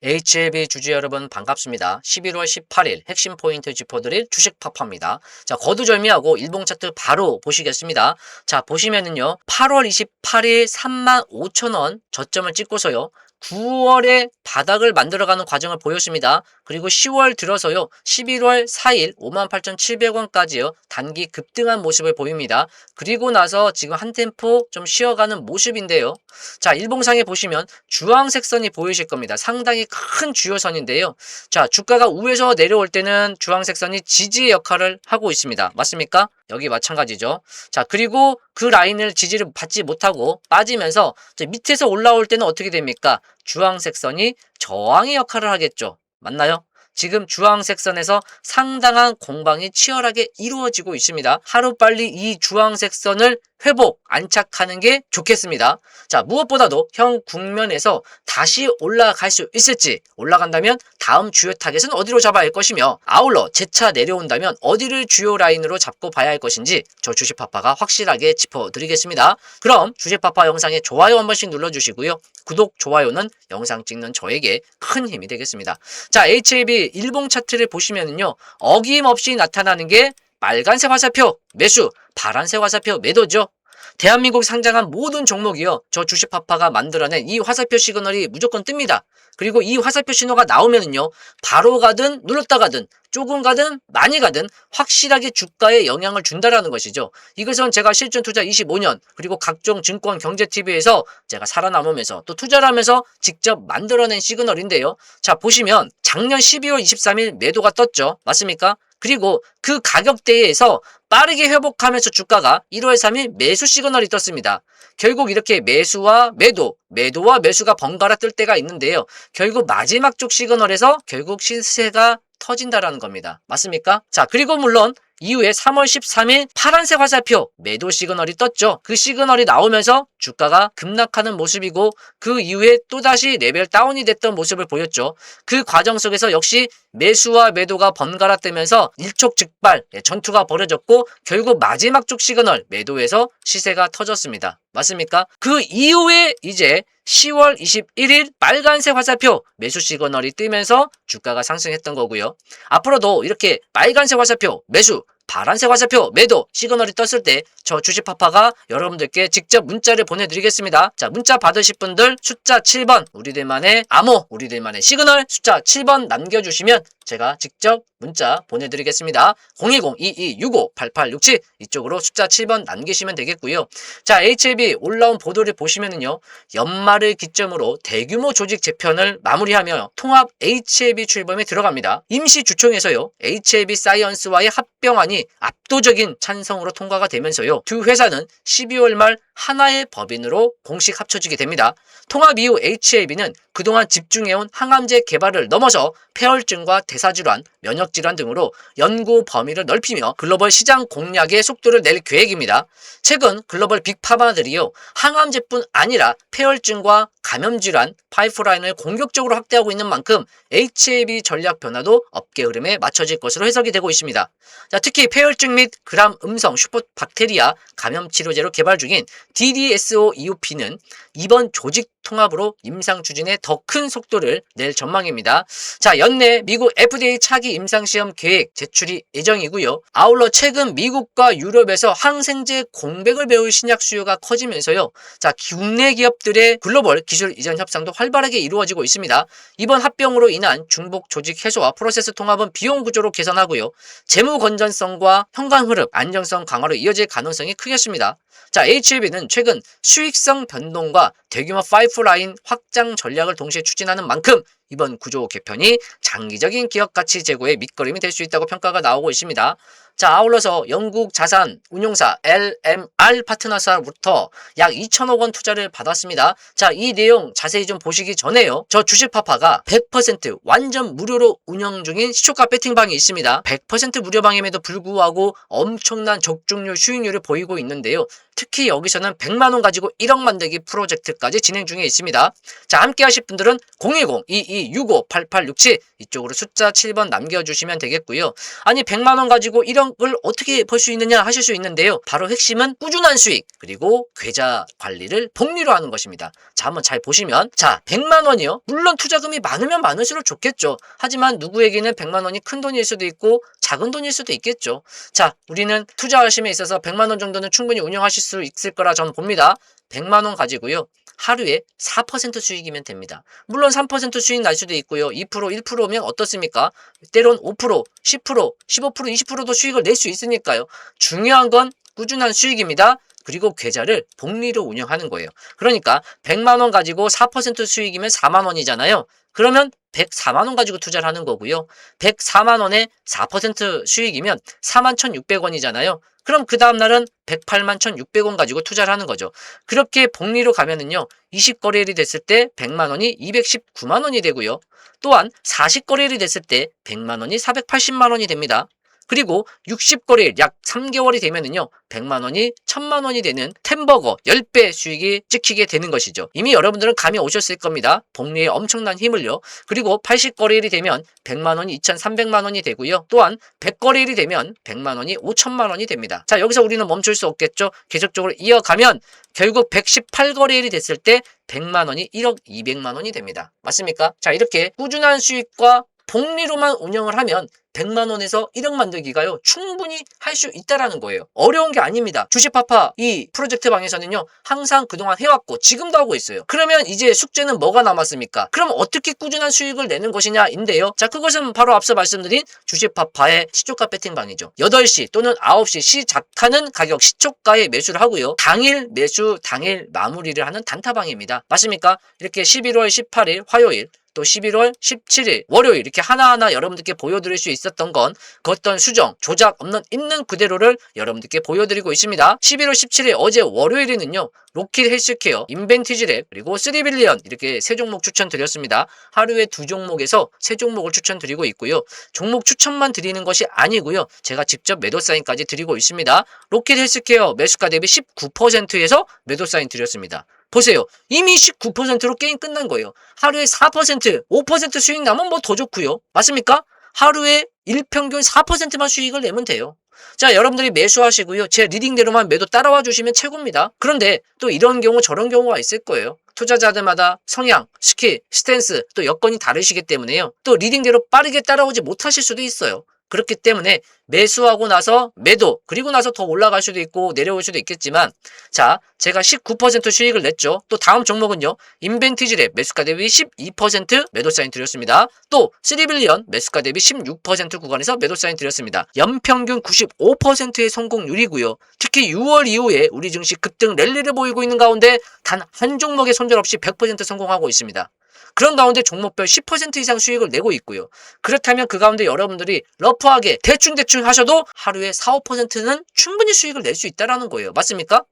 HLB 주주 여러분 반갑습니다. 11월 18일 핵심 포인트 짚어드릴 주식 파파입니다. 자, 거두절미하고 일봉 차트 바로 보시겠습니다. 자, 보시면은요, 8월 28일 35,000원 저점을 찍고서요, 9월에 바닥을 만들어가는 과정을 보였습니다. 그리고 10월 들어서요, 11월 4일 58,700원까지요, 단기 급등한 모습을 보입니다. 그리고 나서 지금 한 템포 좀 쉬어가는 모습인데요. 자, 일봉상에 보시면 주황색 선이 보이실 겁니다. 상당히 큰 주요선인데요. 자, 주가가 우에서 내려올 때는 주황색 선이 지지의 역할을 하고 있습니다. 맞습니까? 여기 마찬가지죠. 자, 그리고 그 라인을 지지를 받지 못하고 빠지면서 밑에서 올라올 때는 어떻게 됩니까? 주황색 선이 저항의 역할을 하겠죠. 맞나요? 지금 주황색 선에서 상당한 공방이 치열하게 이루어지고 있습니다. 하루빨리 이 주황색 선을 회복, 안착하는 게 좋겠습니다. 자, 무엇보다도 현 국면에서 다시 올라갈 수 있을지, 올라간다면 다음 주요 타겟은 어디로 잡아야 할 것이며, 아울러 재차 내려온다면 어디를 주요 라인으로 잡고 봐야 할 것인지 저 주식파파가 확실하게 짚어드리겠습니다. 그럼 주식파파 영상에 좋아요 한 번씩 눌러주시고요. 구독, 좋아요는 영상 찍는 저에게 큰 힘이 되겠습니다. 자, HLB 일봉 차트를 보시면은요, 어김없이 나타나는 게 빨간색 화살표 매수, 파란색 화살표 매도죠. 대한민국 상장한 모든 종목이요, 저 주식파파가 만들어낸 이 화살표 시그널이 무조건 뜹니다. 그리고 이 화살표 신호가 나오면은요, 바로 가든 눌렀다 가든 조금 가든 많이 가든 확실하게 주가에 영향을 준다라는 것이죠. 이것은 제가 실전 투자 25년 그리고 각종 증권 경제 TV에서 제가 살아남으면서 또 투자를 하면서 직접 만들어낸 시그널인데요. 자, 보시면 작년 12월 23일 매도가 떴죠. 맞습니까? 그리고 그 가격대에서 빠르게 회복하면서 주가가 1월 3일 매수 시그널이 떴습니다. 결국 이렇게 매수와 매도, 매도와 매수가 번갈아 뜰 때가 있는데요. 결국 마지막 쪽 시그널에서 결국 시세가 터진다라는 겁니다. 맞습니까? 자, 그리고 물론 이후에 3월 13일 파란색 화살표 매도 시그널이 떴죠. 그 시그널이 나오면서 주가가 급락하는 모습이고, 그 이후에 또다시 레벨 다운이 됐던 모습을 보였죠. 그 과정 속에서 역시 매수와 매도가 번갈아 뜨면서 일촉즉발 전투가 벌어졌고, 결국 마지막 쪽 시그널 매도에서 시세가 터졌습니다. 맞습니까? 그 이후에 이제 10월 21일 빨간색 화살표 매수 시그널이 뜨면서 주가가 상승했던 거고요. 앞으로도 이렇게 빨간색 화살표 매수, 파란색 화살표 매도 시그널이 떴을 때 저 주식파파가 여러분들께 직접 문자를 보내드리겠습니다. 자, 문자 받으실 분들 숫자 7번, 우리들만의 암호, 우리들만의 시그널 숫자 7번 남겨주시면 제가 직접 문자 보내드리겠습니다. 010-2265-8867 이쪽으로 숫자 7번 남기시면 되겠고요. 자, HLB 올라온 보도를 보시면은요, 연말을 기점으로 대규모 조직 재편을 마무리하며 통합 HLB 출범에 들어갑니다. 임시주총에서요, HLB 사이언스와의 합병안이 압도적인 찬성으로 통과가 되면서요, 두 회사는 12월 말 하나의 법인으로 공식 합쳐지게 됩니다. 통합 이후 HLB는 그동안 집중해온 항암제 개발을 넘어서 폐혈증과 대사질환, 면역질환 등으로 연구 범위를 넓히며 글로벌 시장 공략의 속도를 낼 계획입니다. 최근 글로벌 빅파마들이요, 항암제뿐 아니라 폐혈증과 감염질환 파이프라인을 공격적으로 확대하고 있는 만큼 HLB 전략 변화도 업계 흐름에 맞춰질 것으로 해석이 되고 있습니다. 자, 특히 폐혈증 및 gram 음성 슈퍼박테리아 감염 치료제로 개발 중인 DDSO-EUP는 이번 조직 통합으로 임상 추진에 더 큰 속도를 낼 전망입니다. 자, 연내 미국 FDA 차기 임상시험 계획 제출이 예정이고요. 아울러 최근 미국과 유럽에서 항생제 공백을 메울 신약 수요가 커지면서요, 자, 국내 기업들의 글로벌 기술 이전 협상도 활발하게 이루어지고 있습니다. 이번 합병으로 인한 중복 조직 해소와 프로세스 통합은 비용 구조로 개선하고요, 재무 건전성과 현관 흐름, 안정성 강화로 이어질 가능성이 크겠습니다. 자, HLB는 최근 수익성 변동과 대규모 파이프라인 확장 전략을 동시에 추진하는 만큼 이번 구조 개편이 장기적인 기업 가치 제고의 밑거름이 될 수 있다고 평가가 나오고 있습니다. 자, 아울러서 영국 자산 운용사 LMR 파트너사로부터 약 2천억 원 투자를 받았습니다. 자, 이 내용 자세히 좀 보시기 전에요, 저 주식파파가 100% 완전 무료로 운영 중인 시초가 배팅방이 있습니다. 100% 무료방임에도 불구하고 엄청난 적중률 수익률을 보이고 있는데요. 특히 여기서는 100만원 가지고 1억 만들기 프로젝트까지 진행 중에 있습니다. 자, 함께 하실 분들은 010-22 22658867 이쪽으로 숫자 7번 남겨주시면 되겠고요. 아니 100만원 가지고 1억을 어떻게 벌 수 있느냐 하실 수 있는데요. 바로 핵심은 꾸준한 수익 그리고 계좌 관리를 복리로 하는 것입니다. 자, 한번 잘 보시면, 자, 100만원이요. 물론 투자금이 많으면 많을수록 좋겠죠. 하지만 누구에게는 100만원이 큰 돈일 수도 있고 작은 돈일 수도 있겠죠. 자, 우리는 투자하심에 있어서 100만원 정도는 충분히 운영하실 수 있을 거라 저는 봅니다. 100만원 가지고요. 하루에 4% 수익이면 됩니다. 물론 3% 수익 날 수도 있고요. 2%, 1%면 어떻습니까? 때론 5%, 10%, 15%, 20%도 수익을 낼 수 있으니까요. 중요한 건 꾸준한 수익입니다. 그리고 계좌를 복리로 운영하는 거예요. 그러니까 100만원 가지고 4% 수익이면 4만원이잖아요. 그러면 104만원 가지고 투자를 하는 거고요. 104만원에 4% 수익이면 41,600원이잖아요. 그럼 그 다음날은 108만 1,600원 가지고 투자를 하는 거죠. 그렇게 복리로 가면은요, 20거래일이 됐을 때 100만원이 219만원이 되고요. 또한 40거래일이 됐을 때 100만원이 480만원이 됩니다. 그리고 60거래일 약 3개월이 되면은요, 100만원이 1000만원이 되는 템버거 10배 수익이 찍히게 되는 것이죠. 이미 여러분들은 감이 오셨을 겁니다. 복리에 엄청난 힘을요. 그리고 80거래일이 되면 100만원이 2300만원이 되고요. 또한 100거래일이 되면 100만원이 5000만원이 됩니다. 자, 여기서 우리는 멈출 수 없겠죠. 계속적으로 이어가면 결국 118거래일이 됐을 때 100만원이 1억 200만원이 됩니다. 맞습니까? 자, 이렇게 꾸준한 수익과 복리로만 운영을 하면 100만원에서 1억 만들기가요, 충분히 할 수 있다라는 거예요. 어려운 게 아닙니다. 주식파파 이 프로젝트 방에서는요, 항상 그동안 해왔고 지금도 하고 있어요. 그러면 이제 숙제는 뭐가 남았습니까? 그럼 어떻게 꾸준한 수익을 내는 것이냐인데요. 자, 그것은 바로 앞서 말씀드린 주식파파의 시초가 배팅방이죠. 8시 또는 9시 시작하는 가격 시초가에 매수를 하고요. 당일 매수, 당일 마무리를 하는 단타방입니다. 맞습니까? 이렇게 11월 18일 화요일, 또 11월 17일 월요일 이렇게 하나하나 여러분들께 보여드릴 수 있었던 건 그 어떤 수정, 조작 없는 있는 그대로를 여러분들께 보여드리고 있습니다. 11월 17일 어제 월요일에는요, 로킷 헬스케어, 인벤티지랩, 그리고 3빌리언 이렇게 세 종목 추천드렸습니다. 하루에 2종목에서 세 종목을 추천드리고 있고요. 종목 추천만 드리는 것이 아니고요. 제가 직접 매도 사인까지 드리고 있습니다. 로킷 헬스케어 매수가 대비 19%에서 매도 사인 드렸습니다. 보세요. 이미 19%로 게임 끝난 거예요. 하루에 4%, 5% 수익 나면 뭐 더 좋고요. 맞습니까? 하루에 일평균 4%만 수익을 내면 돼요. 자, 여러분들이 매수하시고요. 제 리딩대로만 매도 따라와 주시면 최고입니다. 그런데 또 이런 경우 저런 경우가 있을 거예요. 투자자들마다 성향, 스킬, 스탠스, 또 여건이 다르시기 때문에요. 또 리딩대로 빠르게 따라오지 못하실 수도 있어요. 그렇기 때문에 매수하고 나서 매도, 그리고 나서 더 올라갈 수도 있고 내려올 수도 있겠지만, 자, 제가 19% 수익을 냈죠. 또 다음 종목은요, 인벤티지랩 매수가 대비 12% 매도 사인 드렸습니다. 또 3빌리언 매수가 대비 16% 구간에서 매도 사인 드렸습니다. 연평균 95%의 성공률이고요. 특히 6월 이후에 우리 증시 급등 랠리를 보이고 있는 가운데 단 한 종목의 손절 없이 100% 성공하고 있습니다. 그런 가운데 종목별 10% 이상 수익을 내고 있고요. 그렇다면 그 가운데 여러분들이 러프하게 대충 하셔도 하루에 4, 5%는 충분히 수익을 낼 수 있다는 거예요. 맞습니까?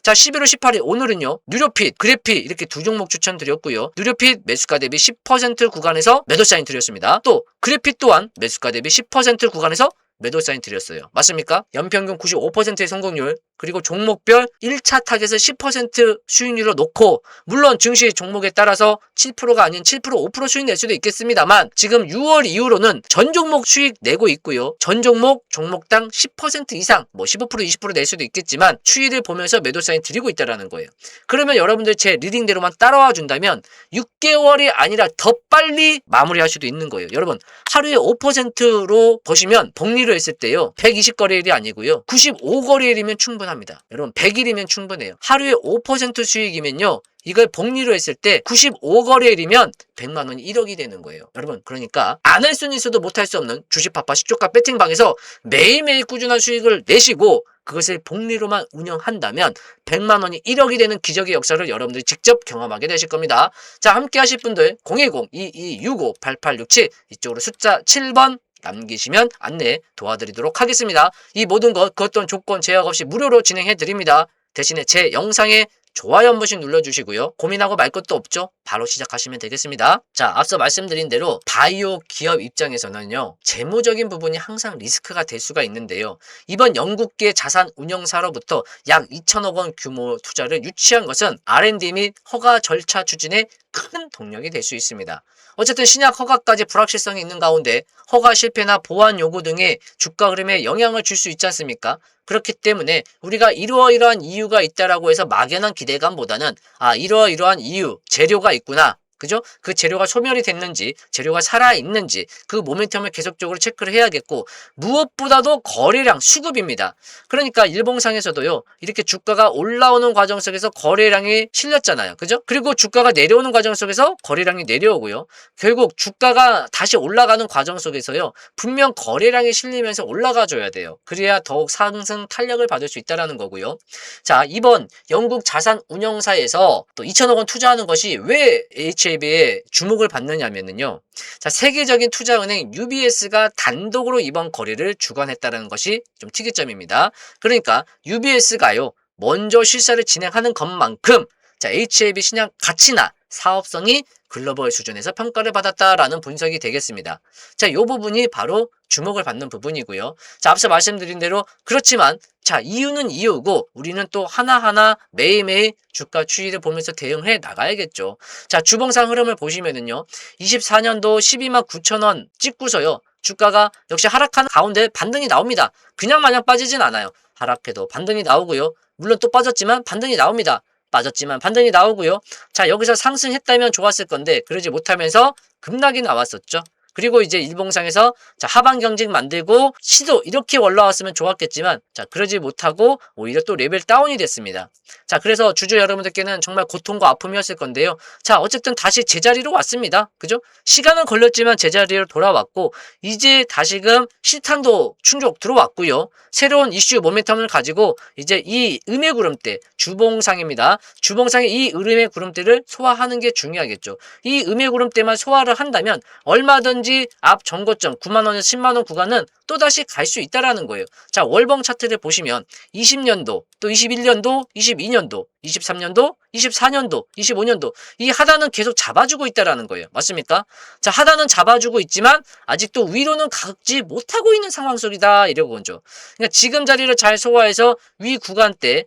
자, 11월 18일 오늘은요, 누리핏, 그래핏 이렇게 두 종목 추천드렸고요. 누리핏 매수가 대비 10% 구간에서 매도 사인 드렸습니다. 또 그래핏 또한 매수가 대비 10% 구간에서 매도 사인 드렸어요. 맞습니까? 연평균 95%의 성공률, 그리고 종목별 1차 타겟을 10% 수익률로 놓고, 물론 증시 종목에 따라서 7%가 아닌 7%, 5% 수익 낼 수도 있겠습니다만, 지금 6월 이후로는 전 종목 수익 내고 있고요. 전 종목, 종목당 10% 이상, 뭐 15%, 20% 낼 수도 있겠지만 추이를 보면서 매도 사인 드리고 있다는 거예요. 그러면 여러분들 제 리딩대로만 따라와 준다면 6개월이 아니라 더 빨리 마무리할 수도 있는 거예요. 여러분, 하루에 5%로 보시면 복리로 했을 때요, 120거래일이 아니고요, 95거래일이면 충분합니다. 여러분, 100일이면 충분해요. 하루에 5% 수익이면요, 이걸 복리로 했을 때 95거래일이면 100만 원이 1억이 되는 거예요. 여러분, 그러니까 안 할 수는 있어도 못할 수 없는 주식파파 시초가 배팅방에서 매일매일 꾸준한 수익을 내시고 그것을 복리로만 운영한다면 100만 원이 1억이 되는 기적의 역사를 여러분들이 직접 경험하게 되실 겁니다. 자, 함께 하실 분들 010-2265-8867 이쪽으로 숫자 7번 남기시면 안내 도와드리도록 하겠습니다. 이 모든 것, 그 어떤 조건 제약 없이 무료로 진행해 드립니다. 대신에 제 영상에 좋아요 한 번씩 눌러주시고요. 고민하고 말 것도 없죠? 바로 시작하시면 되겠습니다. 자, 앞서 말씀드린 대로 바이오 기업 입장에서는요, 재무적인 부분이 항상 리스크가 될 수가 있는데요. 이번 영국계 자산 운용사로부터 약 2천억 원 규모 투자를 유치한 것은 R&D 및 허가 절차 추진에 큰 동력이 될 수 있습니다. 어쨌든 신약 허가까지 불확실성이 있는 가운데 허가 실패나 보완 요구 등의 주가 흐름에 영향을 줄 수 있지 않습니까? 그렇기 때문에 우리가 이러이러한 이유가 있다라고 해서 막연한 기대감보다는 이러이러한 이유, 재료가 있구나. 그죠? 그 재료가 소멸이 됐는지, 재료가 살아있는지, 그 모멘텀을 계속적으로 체크를 해야겠고, 무엇보다도 거래량, 수급입니다. 그러니까 일봉상에서도요, 이렇게 주가가 올라오는 과정 속에서 거래량이 실렸잖아요. 그죠? 그리고 주가가 내려오는 과정 속에서 거래량이 내려오고요. 결국 주가가 다시 올라가는 과정 속에서요, 분명 거래량이 실리면서 올라가줘야 돼요. 그래야 더욱 상승 탄력을 받을 수 있다는 거고요. 자, 이번 영국 자산운용사에서 또 2천억 원 투자하는 것이 왜 HAB에 주목을 받느냐면요. 자, 세계적인 투자은행 UBS가 단독으로 이번 거래를 주관했다는 것이 좀 특이점입니다. 그러니까 UBS가요, 먼저 실사를 진행하는 것만큼 자, HAB 신약 가치나 사업성이 글로벌 수준에서 평가를 받았다라는 분석이 되겠습니다. 자, 이 부분이 바로 주목을 받는 부분이고요. 자, 앞서 말씀드린 대로 그렇지만 자, 이유는 이유고 우리는 또 하나하나 매일매일 주가 추이를 보면서 대응해 나가야겠죠. 자, 주봉상 흐름을 보시면은요. 24년도 12만 9천 원 찍고서요. 주가가 역시 하락하는 가운데 반등이 나옵니다. 그냥 마냥 빠지진 않아요. 하락해도 반등이 나오고요. 물론 또 빠졌지만 반등이 나옵니다. 빠졌지만 반등이 나오고요. 자, 여기서 상승했다면 좋았을 건데 그러지 못하면서 급락이 나왔었죠. 그리고 이제 일봉상에서 자, 하방 경직 만들고 시도 이렇게 올라왔으면 좋았겠지만 자, 그러지 못하고 오히려 또 레벨 다운이 됐습니다. 자, 그래서 주주 여러분들께는 정말 고통과 아픔이었을 건데요. 자, 어쨌든 다시 제자리로 왔습니다. 그죠? 시간은 걸렸지만 제자리로 돌아왔고 이제 다시금 실탄도 충족 들어왔고요. 새로운 이슈 모멘텀을 가지고 이제 이 음의 구름대 주봉상입니다. 주봉상의 이 음의 구름대를 소화하는 게 중요하겠죠. 이 음의 구름대만 소화를 한다면 얼마든지 앞 전고점 9만 원에서 10만 원 구간은 또다시 갈 수 있다라는 거예요. 자, 월봉 차트를 보시면 20년도, 또 21년도, 22년도, 23년도, 24년도, 25년도 이 하단은 계속 잡아주고 있다라는 거예요. 맞습니까? 자, 하단은 잡아주고 있지만 아직도 위로는 가지 못하고 있는 상황 속이다 이러고 거죠. 그러니까 지금 자리를 잘 소화해서 위 구간대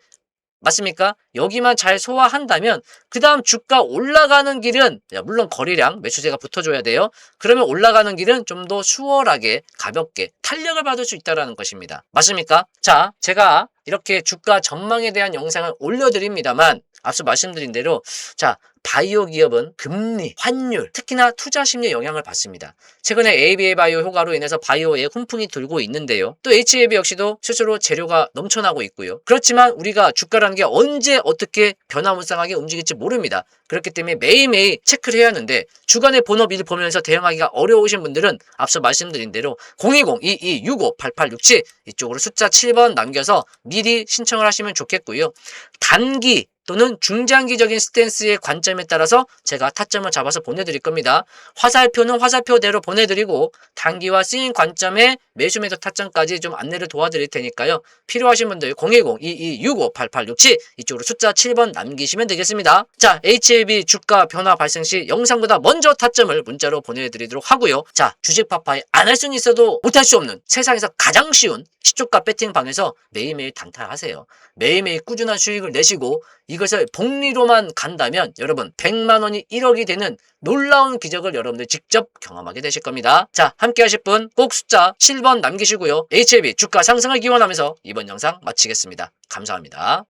맞습니까? 여기만 잘 소화한다면 그 다음 주가 올라가는 길은 물론 거래량 매수세가 붙어줘야 돼요. 그러면 올라가는 길은 좀 더 수월하게 가볍게 탄력을 받을 수 있다는 것입니다. 맞습니까? 자, 제가 이렇게 주가 전망에 대한 영상을 올려드립니다만 앞서 말씀드린 대로 자, 바이오 기업은 금리, 환율, 특히나 투자 심리에 영향을 받습니다. 최근에 ABA 바이오 효과로 인해서 바이오에 훈풍이 돌고 있는데요. 또 HAB 역시도 스스로 재료가 넘쳐나고 있고요. 그렇지만 우리가 주가라는 게 언제 어떻게 변화무쌍하게 움직일지 모릅니다. 그렇기 때문에 매일매일 체크를 해야 하는데 주간의 본업일 보면서 대응하기가 어려우신 분들은 앞서 말씀드린 대로 010-2265-8867 이쪽으로 숫자 7번 남겨서 미리 신청을 하시면 좋겠고요. 단기 또는 중장기적인 스탠스의 관점에 따라서 제가 타점을 잡아서 보내드릴 겁니다. 화살표는 화살표대로 보내드리고 단기와 스윙 관점의 매수 매도 타점까지 좀 안내를 도와드릴 테니까요. 필요하신 분들 010-2265-8867 이쪽으로 숫자 7번 남기시면 되겠습니다. 자, HAB 주가 변화 발생 시 영상보다 먼저 타점을 문자로 보내드리도록 하고요. 자, 주식 파파에 안 할 수는 있어도 못할 수 없는 세상에서 가장 쉬운 시초가 배팅 방에서 매일매일 단타하세요. 매일매일 꾸준한 수익을 내시고 이것을 복리로만 간다면 여러분 100만 원이 1억이 되는 놀라운 기적을 여러분들 직접 경험하게 되실 겁니다. 자, 함께 하실 분 꼭 숫자 7번 남기시고요. HAB 주가 상승을 기원하면서 이번 영상 마치겠습니다. 감사합니다.